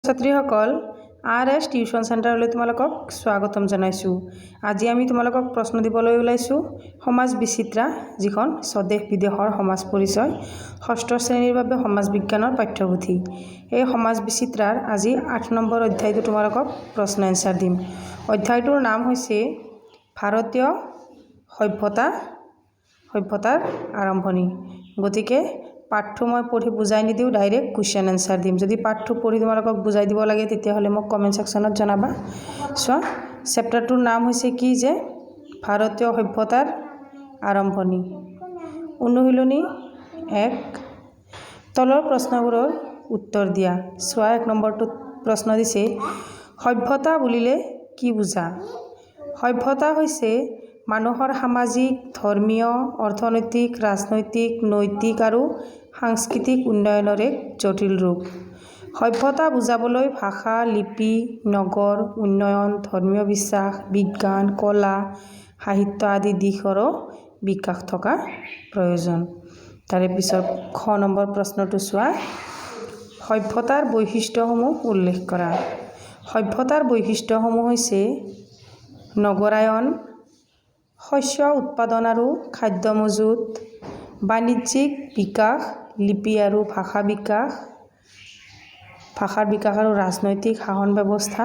ছাত্ৰীসকল RS tuition চেণ্টাৰলৈ তোমালোকক স্বাগতম জনাইছোঁ। আজি আমি তোমালোকক প্ৰশ্ন দিবলৈ ওলাইছোঁ সমাজ বিচিত্ৰা, যিখন স্বদেশ বিদেশৰ সমাজ পৰিচয়, ষষ্ঠ শ্ৰেণীৰ বাবে সমাজ বিজ্ঞানৰ পাঠ্যপুথি। এই সমাজ বিচিত্ৰাৰ আজি 8 নম্বৰ অধ্যায়টো তোমালোকক প্ৰশ্ন এনচাৰ দিম। অধ্যায়টোৰ নাম হৈছে ভাৰতীয় সভ্যতাৰ আৰম্ভণি। গতিকে পাঠটো মই পঢ়ি বুজাই নিদিওঁ, ডাইৰেক্ট কুৱেশ্যন এনচাৰ দিম। যদি পাঠটো পঢ়ি তোমালোকক বুজাই দিব লাগে তেতিয়াহ'লে মোক কমেণ্ট ছেকশ্যনত জনাবা। চোৱা, চেপ্টাৰটোৰ নাম হৈছে কি যে ভাৰতীয় সভ্যতাৰ আৰম্ভণি। অনুশীলনী 1, তলৰ প্ৰশ্নবোৰৰ উত্তৰ দিয়া। চোৱা, 1 নম্বৰটোত প্ৰশ্ন দিছে, সভ্যতা বুলিলে কি বুজা? সভ্যতা হৈছে মানুহৰ সামাজিক, ধৰ্মীয়, অৰ্থনৈতিক, ৰাজনৈতিক, নৈতিক আৰু সাংস্কৃতিক উন্নয়নৰ এক জটিল ৰূপ। সভ্যতা বুজাবলৈ ভাষা, লিপি, নগৰ উন্নয়ন, ধৰ্মীয় বিশ্বাস, বিজ্ঞান, কলা, সাহিত্য আদি দিশৰো বিকাশ থকা প্ৰয়োজন। তাৰে পিছত খ নম্বৰ প্ৰশ্নটো চোৱা, সভ্যতাৰ বৈশিষ্ট্যসমূহ উল্লেখ কৰা। সভ্যতাৰ বৈশিষ্ট্যসমূহ হৈছে নগৰায়ন, শস্য উৎপাদন আৰু খাদ্য মজুত, বাণিজ্যিক বিকাশ, লিপি আৰু ভাষাৰ বিকাশ আৰু ৰাজনৈতিক শাসন ব্যৱস্থা,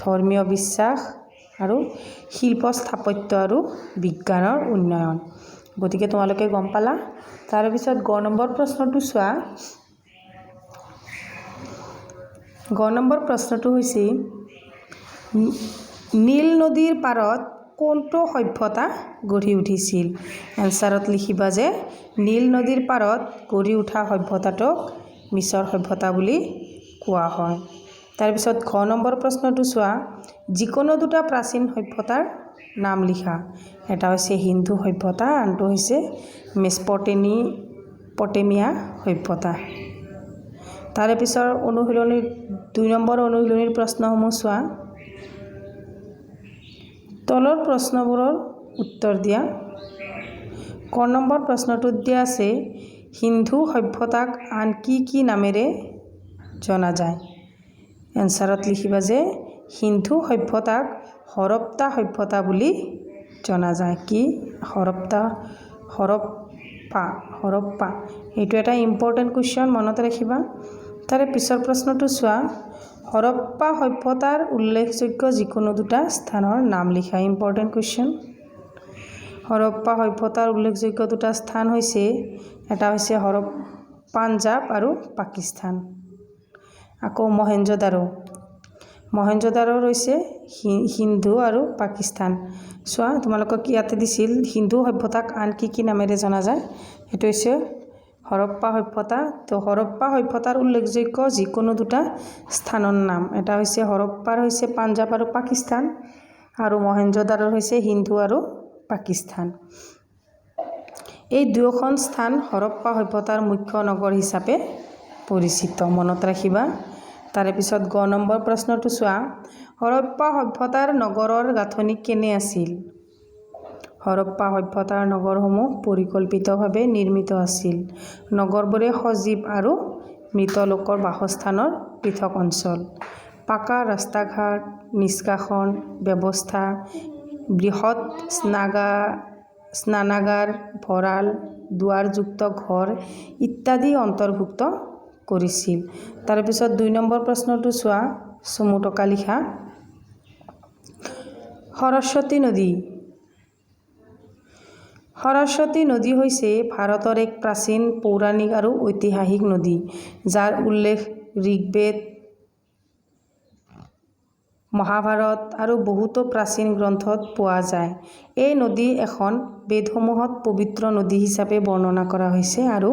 ধৰ্মীয় বিশ্বাস আৰু শিল্প স্থাপত্য আৰু বিজ্ঞানৰ উন্নয়ন। গতিকে তোমালোকে গম পালা। তাৰপিছত গ নম্বৰ প্ৰশ্নটো চোৱা, গ নম্বৰ প্ৰশ্নটো হৈছে নীল নদীৰ পাৰত কোনটো সভ্যতা গঢ়ি উঠিছিল? এনচাৰত লিখিবা যে নীল নদীৰ পাৰত গঢ়ি উঠা সভ্যতাটোক মিছৰ সভ্যতা বুলি কোৱা হয়। তাৰপিছত ঘ নম্বৰ প্ৰশ্নটো চোৱা, যিকোনো দুটা প্ৰাচীন সভ্যতাৰ নাম লিখা। এটা হৈছে হিন্দু সভ্যতা, আনটো হৈছে মেছপটেমিয়া সভ্যতা। তাৰে পিছৰ অনুশীলনীৰ 2 নম্বৰ অনুশীলনীৰ প্ৰশ্নসমূহ চোৱা, তলৰ প্ৰশ্নবোৰৰ উত্তৰ দিয়া। ক নম্বৰ প্ৰশ্নটোত দিয়া আছে, সিন্ধু সভ্যতাক আন কি নামেৰে জনা যায়? এনচাৰত লিখিবা যে সিন্ধু সভ্যতাক হৰপ্পা সভ্যতা বুলি জনা যায়। কি? হৰপ্পা। এইটো এটা ইম্পৰ্টেণ্ট কুৱেশ্যন, মনত ৰাখিবা। তাৰে পিছৰ প্ৰশ্নটো চোৱা, হৰপ্পা সভ্যতাৰ উল্লেখযোগ্য যিকোনো দুটা স্থানৰ নাম লিখা। Important question. হৰপ্পা সভ্যতাৰ উল্লেখযোগ্য দুটা স্থান হৈছে, এটা হৈছে পাঞ্জাৱ আৰু পাকিস্তান। আকৌ মহেঞ্জোদাৰো হৈছে সিন্ধু আৰু পাকিস্তান। চোৱা, তোমালোকক ইয়াতে দিছিল সিন্ধু সভ্যতাক আন কি নামেৰে জনা যায়। সেইটো হৈছে হৰপ্পা সভ্যতা। তো হৰপ্পা সভ্যতাৰ উল্লেখযোগ্য যিকোনো দুটা স্থানৰ নাম, এটা হৈছে হৰপ্পাৰ হৈছে পাঞ্জাৱ আৰু পাকিস্তান, আৰু মহেঞ্জোদাৰোৰ হৈছে সিন্ধু আৰু পাকিস্তান। এই দুয়োখন স্থান হৰপ্পা সভ্যতাৰ মুখ্য নগৰ হিচাপে পৰিচিত, মনত ৰাখিবা। তাৰে পিছত গ নম্বৰ প্ৰশ্নটো চোৱা, হৰপ্পা সভ্যতাৰ নগৰৰ গাঁথনি কেনে আছিল? হৰপ্পা সভ্যতাৰ নগৰসমূহ পৰিকল্পিতভাৱে নিৰ্মিত আছিল। নগৰবোৰে সজীৱ আৰু মৃত লোকৰ বাসস্থানৰ পৃথক অঞ্চল, পাকা ৰাস্তা-ঘাট, নিষ্কাশন ব্যৱস্থা, বৃহৎ স্নানাগাৰ, ভঁৰাল, দুৱাৰযুক্ত ঘৰ ইত্যাদি অন্তৰ্ভুক্ত কৰিছিল। তাৰপিছত 2 নম্বৰ প্ৰশ্নটো চোৱা, চমু টকা লিখা। সৰস্বতী নদী হৈছে ভাৰতৰ এক প্ৰাচীন, পৌৰাণিক আৰু ঐতিহাসিক নদী, যাৰ উল্লেখ ঋগ্বেদ, মহাভাৰত আৰু বহুতো প্ৰাচীন গ্ৰন্থত পোৱা যায়। এই নদী এখন বেদসমূহত পবিত্ৰ নদী হিচাপে বৰ্ণনা কৰা হৈছে, আৰু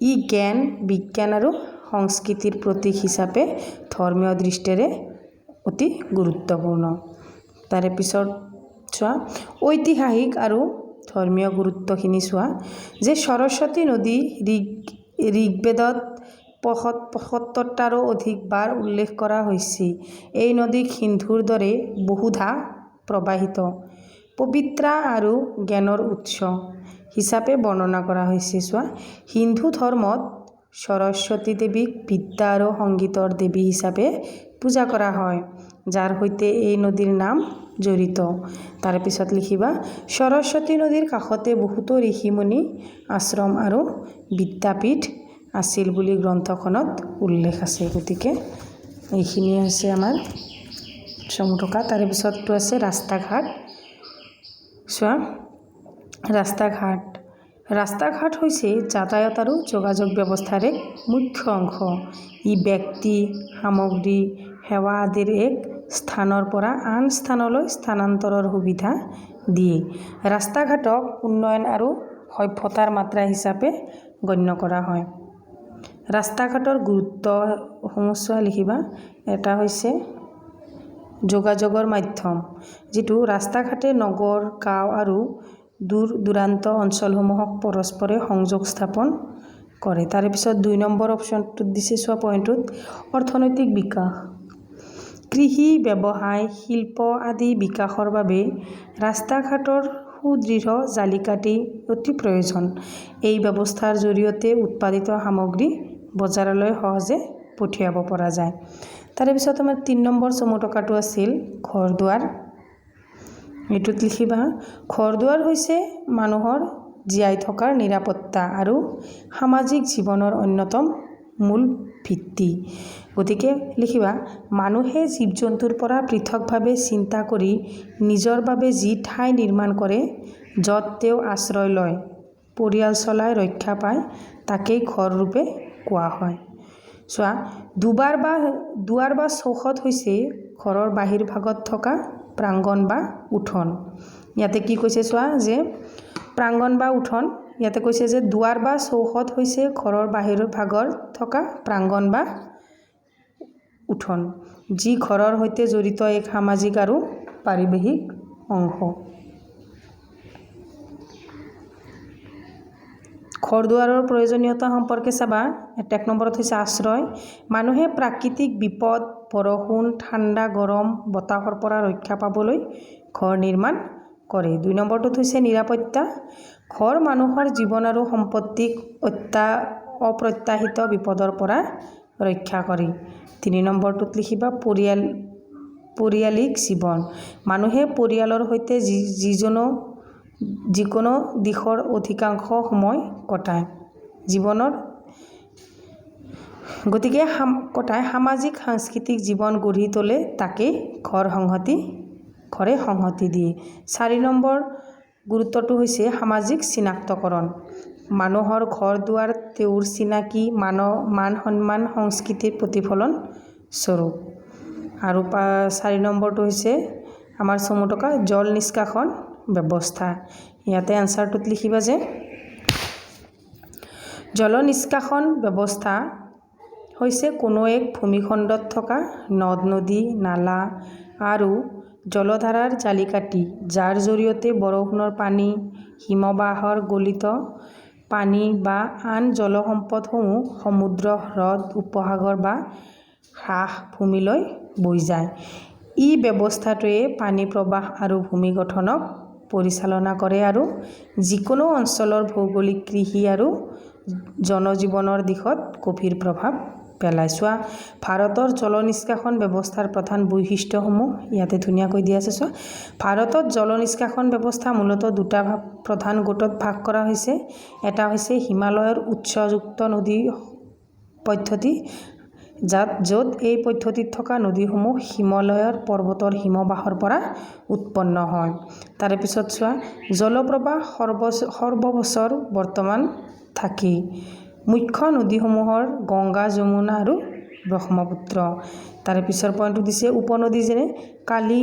ই জ্ঞান, বিজ্ঞান আৰু সংস্কৃতিৰ প্ৰতীক হিচাপে ধৰ্মীয় দৃষ্টিৰে অতি গুৰুত্বপূৰ্ণ। তাৰে পিছত চোৱা, ঐতিহাসিক আৰু ধৰ্মীয় গুৰুত্বখিনি চোৱা, যে সৰস্বতী নদী ঋগ্বেদত ৭৫টাৰো অধিক বাৰ উল্লেখ কৰা হৈছে। এই নদীক সিন্ধুৰ দৰে বহুধা প্ৰবাহিত, পবিত্ৰা আৰু জ্ঞানৰ উৎস হিচাপে বৰ্ণনা কৰা হৈছে। চোৱা, হিন্দু ধৰ্মত সৰস্বতী দেৱীক বিদ্যা আৰু সংগীতৰ দেৱী হিচাপে পূজা কৰা হয়, যাৰ সৈতে এই নদীৰ নাম জড়িত। তাৰ পিছত লিখিবা সৰস্বতী নদীৰ কাষতে বহুতো ঋষিমুনি আশ্ৰম আৰু বিদ্যাপীঠ আছিল বুলি গ্ৰন্থখনত উল্লেখ আছে। গতিকে এইখিনি হৈছে আমাৰ চমুটকা। তাৰে পিছতটো আছে ৰাস্তা ঘাট। চোৱা ৰাস্তা ঘাট হৈছে যাতায়াত আৰু যোগাযোগ ব্যৱস্থাৰ এক মুখ্য অংশ। ই ব্যক্তি, সামগ্ৰী, সেৱা আদিৰ এক স্থানৰ পৰা আন স্থানলৈ স্থানান্তৰৰ সুবিধা দিয়ে। ৰাস্তা ঘাটক উন্নয়ন আৰু সভ্যতাৰ মাত্ৰা হিচাপে গণ্য কৰা হয়। ৰাস্তা ঘাটৰ গুৰুত্বসমূহ চোৱা লিখিবা। এটা হৈছে যোগাযোগৰ মাধ্যম, যিটো ৰাস্তা ঘাটে নগৰ, গাঁও আৰু দূৰ দূৰান্ত অঞ্চলসমূহক পৰস্পৰে সংযোগ স্থাপন কৰে। তাৰে পিছত 2 নম্বৰ অপশ্যনটোত দিছে চোৱা পইণ্টটোত অৰ্থনৈতিক বিকাশ। কৃষি, ব্যৱসায়, শিল্প আদি বিকাশৰ বাবে ৰাস্তা ঘাটৰ সুদৃঢ় জালিকাঠি অতি প্ৰয়োজন। এই ব্যৱস্থাৰ জৰিয়তে উৎপাদিত সামগ্ৰী বজাৰলৈ সহজে পঠিয়াব পৰা যায়। তাৰে পিছত আমাৰ 3 নম্বৰ চমুটকাটো আছিল ঘৰ দুৱাৰ। এইটোত লিখিবা ঘৰ দুৱাৰ হৈছে মানুহৰ জীয়াই থকাৰ নিৰাপত্তা আৰু সামাজিক জীৱনৰ অন্যতম মূল ভিত্তি। গতিকে লিখিবা মানুহে জীৱ জন্তুৰ পৰা পৃথকভাৱে চিন্তা কৰি নিজৰ বাবে যি ঠাই নিৰ্মাণ কৰে, য'ত তেওঁ আশ্ৰয় লয়, পৰিয়াল চলাই ৰক্ষা পায়, তাকেই ঘৰ ৰূপে কোৱা হয়। চোৱা দুৱাৰ বা চৌহদ হৈছে ঘৰৰ বাহিৰ ভাগত থকা প্ৰাংগণ বা উঠোন। ইয়াতে কি কৈছে চোৱা যে প্ৰাংগণ বা উঠোন, ইয়াতে কৈছে যে দুৱাৰ বা চৌহদ হৈছে ঘৰৰ বাহিৰ ভাগৰ থকা প্ৰাংগণ বা উঠোন, যি ঘৰৰ সৈতে জড়িত এক সামাজিক আৰু পাৰিবাৰিক অংশ। ঘৰ দুৱাৰৰ প্ৰয়োজনীয়তা সম্পৰ্কে চাবা। 1 নম্বৰত হৈছে আশ্ৰয়। মানুহে প্ৰাকৃতিক বিপদ, বৰষুণ, ঠাণ্ডা, গৰম বতাহৰ পৰা ৰক্ষা পাবলৈ ঘৰ নিৰ্মাণ কৰে। 2 নম্বৰটোত হৈছে নিৰাপত্তা। ঘৰ মানুহৰ জীৱন আৰু সম্পত্তিক অপ্ৰত্যাশিত বিপদৰ পৰা ৰক্ষা কৰে। 3 নম্বৰটোত লিখিবা পৰিয়ালিক জীৱন। মানুহে পৰিয়ালৰ সৈতে যিকোনো দিশৰ অধিকাংশ সময় কটায়। গতিকে সামাজিক সাংস্কৃতিক জীৱন গঢ়ি তোলে, তাকেই ঘৰে সংহতি দিয়ে। 4 নম্বৰ গুৰুত্বটো হৈছে সামাজিক চিনাক্তকৰণ। মানুহৰ ঘৰ দুৱাৰ তেওঁৰ চিনাকি, মান সন্মান, সংস্কৃতিৰ প্ৰতিফলন স্বৰূপ। আৰু 4 নম্বৰটো হৈছে আমাৰ চমুটকা জল নিষ্কাশন ব্যৱস্থা। ইয়াতে এনচাৰটোত লিখিবা যে জল নিষ্কাশন ব্যৱস্থা হৈছে কোনো এক ভূমিখণ্ডত থকা নদ-নদী, নালা আৰু জলধাৰাৰ জালিকাঠি, যাৰ জৰিয়তে বৰষুণৰ পানী, হিমবাহৰ গলিত পানী বা আন জলসম্পদসমূহ সমুদ্ৰ, হ্ৰদ, উপসাগৰ বা হ্ৰাস ভূমিলৈ বৈ যায়। এই ব্যৱস্থাটোৱে পানী প্ৰৱাহ আৰু ভূমি গঠনক পৰিচালনা কৰে আৰু যিকোনো অঞ্চলৰ ভৌগোলিক, কৃষি আৰু জনজীৱনৰ দিশত গভীৰ প্ৰভাৱ পেলায়। চোৱা ভাৰতৰ জল নিষ্কাশন ব্যৱস্থাৰ প্ৰধান বৈশিষ্ট্যসমূহ ইয়াতে ধুনীয়াকৈ দিয়া আছে। চোৱা ভাৰতত জল নিষ্কাশন ব্যৱস্থা মূলতঃ 2টা প্ৰধান গোটত ভাগ কৰা হৈছে। এটা হৈছে হিমালয়ৰ উৎসযুক্ত নদী পদ্ধতি, য'ত এই পদ্ধতিত থকা নদীসমূহ হিমালয়ৰ পৰ্বতৰ হিমবাহৰ পৰা উৎপন্ন হয়। তাৰে পিছত চোৱা জলপ্ৰবাহ সৰ্ববছৰ বৰ্তমান থাকেই। মুখ্য নদীসমূহৰ গংগা, যমুনা আৰু ব্ৰহ্মপুত্ৰ। তাৰে পিছৰ পইণ্টটো দিছে উপনদী, যেনে কালি,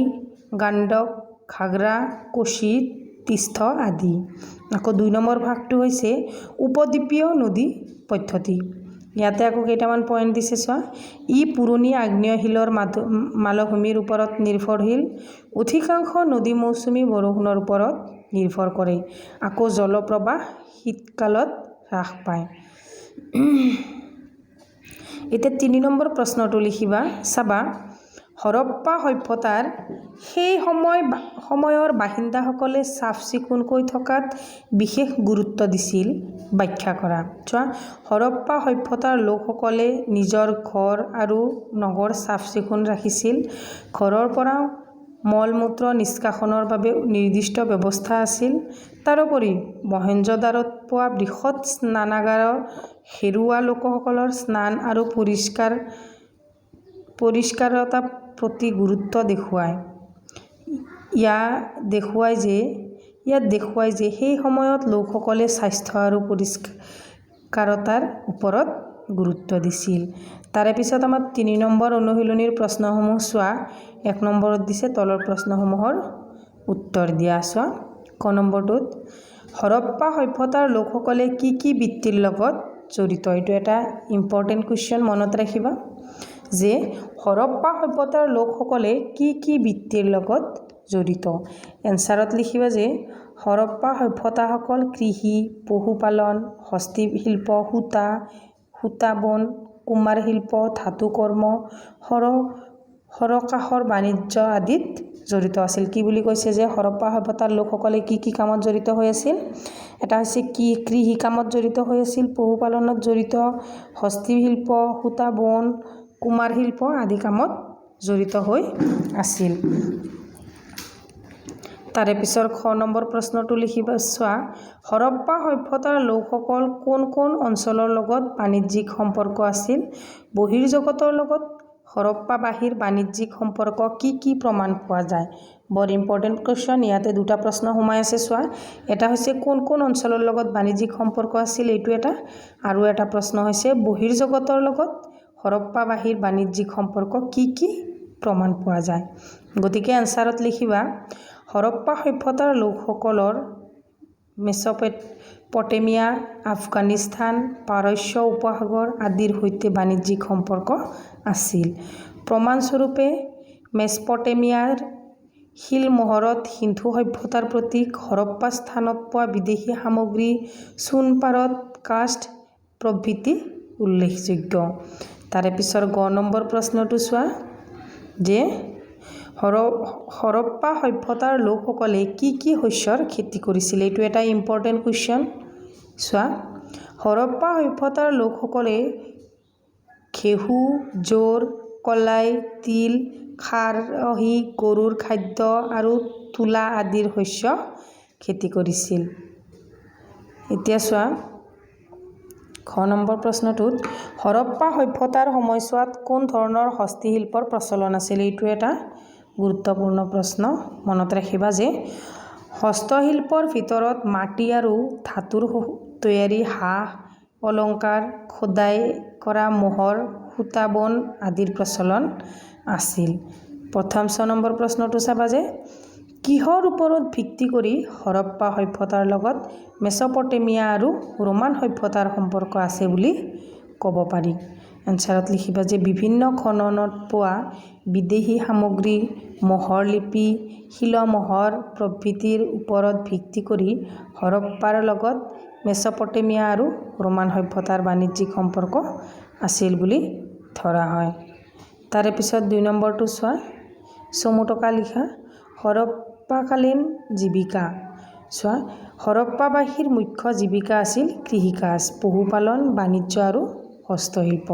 গাণ্ডক, ঘাঘৰা, কোচি, তিষ্ঠ আদি। আকৌ 2 নম্বৰ ভাগটো হৈছে উপদ্বীপীয় নদী পদ্ধতি। ইয়াতে আকৌ কেইটামান পইণ্ট দিছে চোৱা। ই পুৰণি আগ্নেয়শিলৰ মালভূমিৰ ওপৰত নিৰ্ভৰশীল। অধিকাংশ নদী মৌচুমী বৰষুণৰ ওপৰত নিৰ্ভৰ কৰে। আকৌ জলপ্ৰবাহ শীতকালত হ্ৰাস পায়। এতিয়া 3 নম্বৰ প্ৰশ্নটো লিখিবা। চাবা হৰপ্পা সভ্যতাৰ সেই সময়ৰ বাসিন্দাসকলে চাফ চিকুণকৈ থকাত বিশেষ গুৰুত্ব দিছিল ব্যাখ্যা কৰা। চোৱা, হৰপ্পা সভ্যতাৰ লোকসকলে নিজৰ ঘৰ আৰু নগৰ চাফ চিকুণ ৰাখিছিল। ঘৰৰ পৰা মল মূত্ৰ নিষ্কাশনৰ বাবে নিৰ্দিষ্ট ব্যৱস্থা আছিল। তাৰোপৰি মহেঞ্জোদাৰোত পোৱা বৃহৎ স্নানাগাৰৰ হেৰুৱা লোকসকলৰ স্নান আৰু পৰিষ্কাৰতা প্ৰতি গুৰুত্ব দেখুৱায়। ইয়াত দেখুৱায় যে সেই সময়ত লোকসকলে স্বাস্থ্য আৰু পৰিষ্কাৰতাৰ ওপৰত গুৰুত্ব দিছিল। তাৰে পিছত আমাৰ ৩ নম্বৰ অনুশীলনীৰ প্ৰশ্নসমূহ চোৱা। ১ নম্বৰত দিছে তলৰ প্ৰশ্নসমূহৰ উত্তৰ দিয়া। চোৱা, ক নম্বৰটোত হৰপ্পা সভ্যতাৰ লোকসকলে কি কি বৃত্তিৰ লগত জড়িত? এইটো এটা ইম্পৰ্টেণ্ট কুৱেশ্যন, মনত ৰাখিবা যে হৰপ্পা সভ্যতাৰ লোকসকলে কি কি বৃত্তিৰ লগত জড়িত। এনচাৰত লিখিবা যে হৰপ্পা সভ্যতাসকল কৃষি, পশুপালন, হস্তশিল্প, সূতা বন, কুমাৰ শিল্প, ধাতু কৰ্ম, সৰকাহৰ বাণিজ্য আদিত জড়িত আছিল। কি বুলি কৈছে যে হৰপ্পা সভ্যতাৰ লোকসকলে কি কি কামত জড়িত হৈ আছিল? এটা হৈছে কৃষি কামত জড়িত হৈ আছিল, পশুপালনত জড়িত, হস্তশিল্প, সূতা বন, কুমাৰ শিল্প আদি কামত জড়িত হৈ আছিল। তাৰে পিছৰ খ নম্বৰ প্ৰশ্নটো লিখিবা। চোৱা, হৰপ্পা সভ্যতাৰ লোকসকল কোন কোন অঞ্চলৰ লগত বাণিজ্যিক সম্পৰ্ক আছিল? বহিৰ্জগতৰ লগত হৰপ্পাবাসীৰ বাণিজ্যিক সম্পৰ্ক কি কি প্ৰমাণ পোৱা যায়? বৰ ইম্পৰ্টেণ্ট কুৱেশ্যন, ইয়াতে দুটা প্ৰশ্ন সোমাই আছে। চোৱা, এটা হৈছে কোন কোন অঞ্চলৰ লগত বাণিজ্যিক সম্পৰ্ক আছিল, এইটো এটা, আৰু এটা প্ৰশ্ন হৈছে বহিৰ্জগতৰ লগত হৰপ্পাবাসীৰ বাণিজ্যিক সম্পৰ্ক কি কি প্ৰমাণ পোৱা যায়। গতিকে এনচাৰত লিখিবা হৰপ্পা সভ্যতাৰ লোকসকলৰ মেছ'পটেমিয়া, আফগানিস্তান, পাৰস্য উপসাগৰ আদিৰ সৈতে বাণিজ্যিক সম্পৰ্ক আছিল। প্ৰমাণস্বৰূপে মেছ'পটেমিয়াৰ শিলমোহৰত সিন্ধু সভ্যতাৰ প্ৰতীক, হৰপ্পা স্থানত পোৱা বিদেশী সামগ্ৰী, চুণপাৰত কাষ্ট প্ৰভৃতি উল্লেখযোগ্য। তাৰে পিছৰ গ নম্বৰ প্ৰশ্নটো চোৱা যে হৰপ্পা সভ্যতাৰ লোকসকলে কি কি শস্যৰ খেতি কৰিছিল? এইটো এটা ইম্পৰ্টেণ্ট কুৱেশ্যন। চোৱা, হৰপ্পা সভ্যতাৰ লোকসকলে ঘেঁহু, জোৰ, কলাই, তিল, খাৰহী, গৰুৰ খাদ্য আৰু তুলা আদিৰ শস্য খেতি কৰিছিল। এতিয়া চোৱা, খ নম্বৰ প্ৰশ্নটোত হৰপ্পা সভ্যতাৰ সময়ছোৱাত কোন ধৰণৰ হস্তশিল্পৰ প্ৰচলন আছিল? এইটো এটা গুৰুত্বপূৰ্ণ প্ৰশ্ন, মনত ৰাখিবা যে হস্তশিল্পৰ ভিতৰত মাটি আৰু ধাতুৰ তৈয়াৰী হাঁহ অলংকাৰ, খোদাই কৰা মোহৰ, সূতা বন আদিৰ প্ৰচলন আছিল। প্ৰথম ৬ নম্বৰ প্ৰশ্নটো চাবা যে কিহৰ ওপৰত ভিত্তি কৰি হৰপ্পা সভ্যতাৰ লগত মেছ'পটেমিয়া আৰু ৰোমান সভ্যতাৰ সম্পৰ্ক আছে বুলি ক'ব পাৰি? এনচাৰত লিখিবা যে বিভিন্ন খননত পোৱা বিদেশী সামগ্ৰী, মোহৰ লিপি, শিলমোহৰ প্ৰভৃতিৰ ওপৰত ভিত্তি কৰি হৰপ্পাৰ লগত মেছ'পটেমিয়া আৰু ৰোমান সভ্যতাৰ বাণিজ্যিক সম্পৰ্ক আছিল বুলি ধৰা হয়। তাৰে পিছত ২ নম্বৰটো চোৱা, চমু টকা লিখা হৰপ্পাকালীন জীৱিকা। চোৱা, হৰপ্পাবাসীৰ মুখ্য জীৱিকা আছিল কৃষিকাজ, পশুপালন, বাণিজ্য আৰু হস্তশিল্প।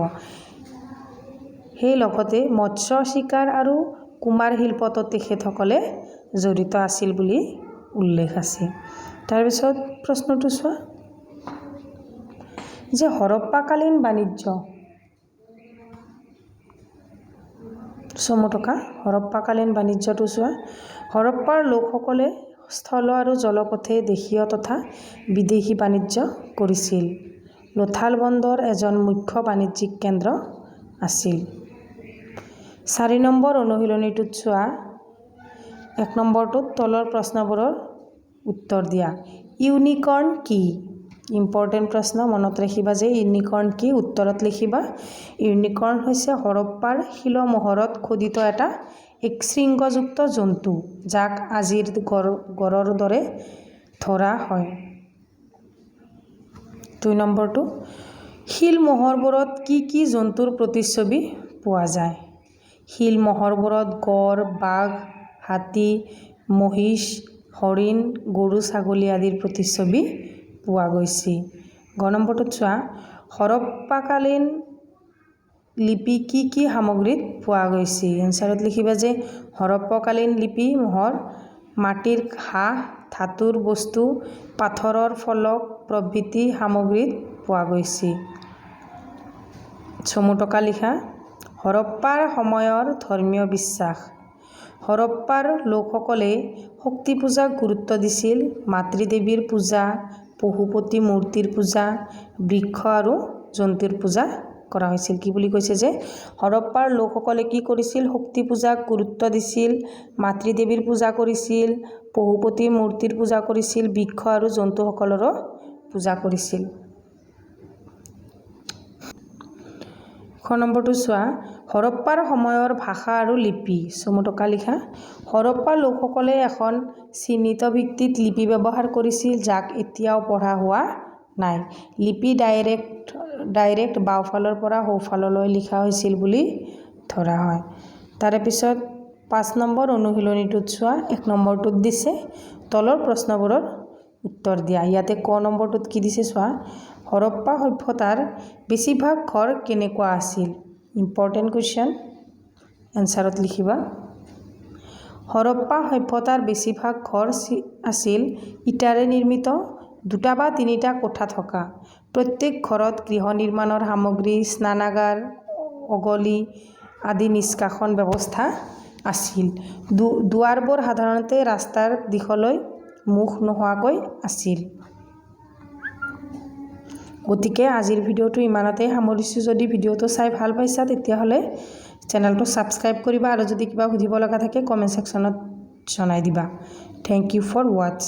সেই লগতে মৎস্য চিকাৰ আৰু কুমাৰ শিল্পতো তেখেতসকলে জড়িত আছিল বুলি উল্লেখ আছে। তাৰপিছত প্ৰশ্নটো চোৱা যে হৰপ্পাকালীন বাণিজ্য, চমু টকা হৰপ্পাকালীন বাণিজ্যটো চোৱা, হৰপ্পাৰ লোকসকলে স্থল আৰু জলপথে দেশীয় তথা বিদেশী বাণিজ্য কৰিছিল। লোথাল বন্দৰ এজন মুখ্য বাণিজ্যিক কেন্দ্ৰ আছিল। ৪ নম্বৰ অনুশীলনীটোত চোৱা, ১ নম্বৰটোত তলৰ প্ৰশ্নবোৰৰ উত্তৰ দিয়া। ইউনিকৰ্ণ কি? ইম্পৰ্টেণ্ট প্ৰশ্ন, মনত ৰাখিবা যে ইউনিকৰ্ণ কি? উত্তৰত লিখিবা ইউনিকৰ্ণ হৈছে হৰপ্পাৰ শিলমোহৰত খোদিত এটা শৃংগযুক্ত জন্তু, যাক আজিৰ গড়ৰ দৰে ধৰা হয়। ২ নম্বৰটো শিলমোহৰবোৰত কি কি জন্তুৰ প্ৰতিচ্ছবি পোৱা যায়? শিল মহৰবোৰত গড় বাঘ হাতী মহিষ হৰিণ গৰু ছাগলী আদিৰ প্ৰতিচ্ছবি পোৱা গৈছে। গ নম্বৰটোত চোৱা হৰপ্পাকালীন লিপি কি কি সামগ্ৰীত পোৱা গৈছে। এনচাৰত লিখিবা যে হৰপ্পাকালীন লিপি মোহৰ মাটিৰ হাঁহ ধাতুৰ বস্তু পাথৰৰ ফলক প্ৰভৃতি সামগ্ৰীত পোৱা গৈছে। চমুটকা লিখা হৰপ্পাৰ সময়ৰ ধৰ্মীয় বিশ্বাস। হৰপ্পাৰ লোকসকলে শক্তি পূজাক গুৰুত্ব দিছিল। মাতৃদেৱীৰ পূজা পশুপতি মূৰ্তিৰ পূজা বৃক্ষ আৰু জন্তুৰ পূজা কৰা হৈছিল। কি বুলি কৈছে যে হৰপ্পাৰ লোকসকলে কি কৰিছিল শক্তি পূজাক গুৰুত্ব দিছিল মাতৃদেৱীৰ পূজা কৰিছিল পশুপতি মূৰ্তিৰ পূজা কৰিছিল বৃক্ষ আৰু জন্তুসকলৰো পূজা কৰিছিল। খ নম্বৰটো চোৱা হৰপ্পাৰ সময়ৰ ভাষা আৰু লিপি। চমুটকা লিখা হৰপ্পাৰ লোকসকলে এখন চিহ্নিত ভিত্তিত লিপি ব্যৱহাৰ কৰিছিল যাক এতিয়াও পঢ়া হোৱা নাই। লিপি ডাইৰেক্ট বাওঁফালৰ পৰা সোঁফাললৈ লিখা হৈছিল বুলি ধৰা হয়। তাৰে পিছত 5 নম্বৰ অনুশীলনীটোত চোৱা 1 নম্বৰটোত দিছে তলৰ প্ৰশ্নবোৰৰ উত্তৰ দিয়া। ইয়াতে ক নম্বৰটোত কি দিছে চোৱা হৰপ্পা সভ্যতাৰ বেছিভাগ ঘৰ কেনেকুৱা আছিল। ইম্পৰ্টেণ্ট কুৱেশ্যন এনচাৰত লিখিবা হৰপ্পা সভ্যতাৰ বেছিভাগ ঘৰ আছিল ইটাৰে নিৰ্মিত 2টা বা 3টা কোঠা থকা। প্ৰত্যেক ঘৰত গৃহ নিৰ্মাণৰ সামগ্ৰী স্নানাগাৰ অগলি আদি নিষ্কাশন ব্যৱস্থা আছিল। দুৱাৰবোৰ সাধাৰণতে ৰাস্তাৰ দিশলৈ মুখ নোহোৱাকৈ আছিল। গতিকে আজিৰ ভিডিঅ'টো ইমানতে সামৰিছোঁ। যদি ভিডিঅ'টো চাই ভাল পাইছা তেতিয়াহ'লে চেনেলটো ছাবস্ক্ৰাইব কৰিবা আৰু যদি কিবা সুধিব লগা থাকে কমেণ্ট ছেকশ্যনত জনাই দিবা। Thank you for ৱাটছ।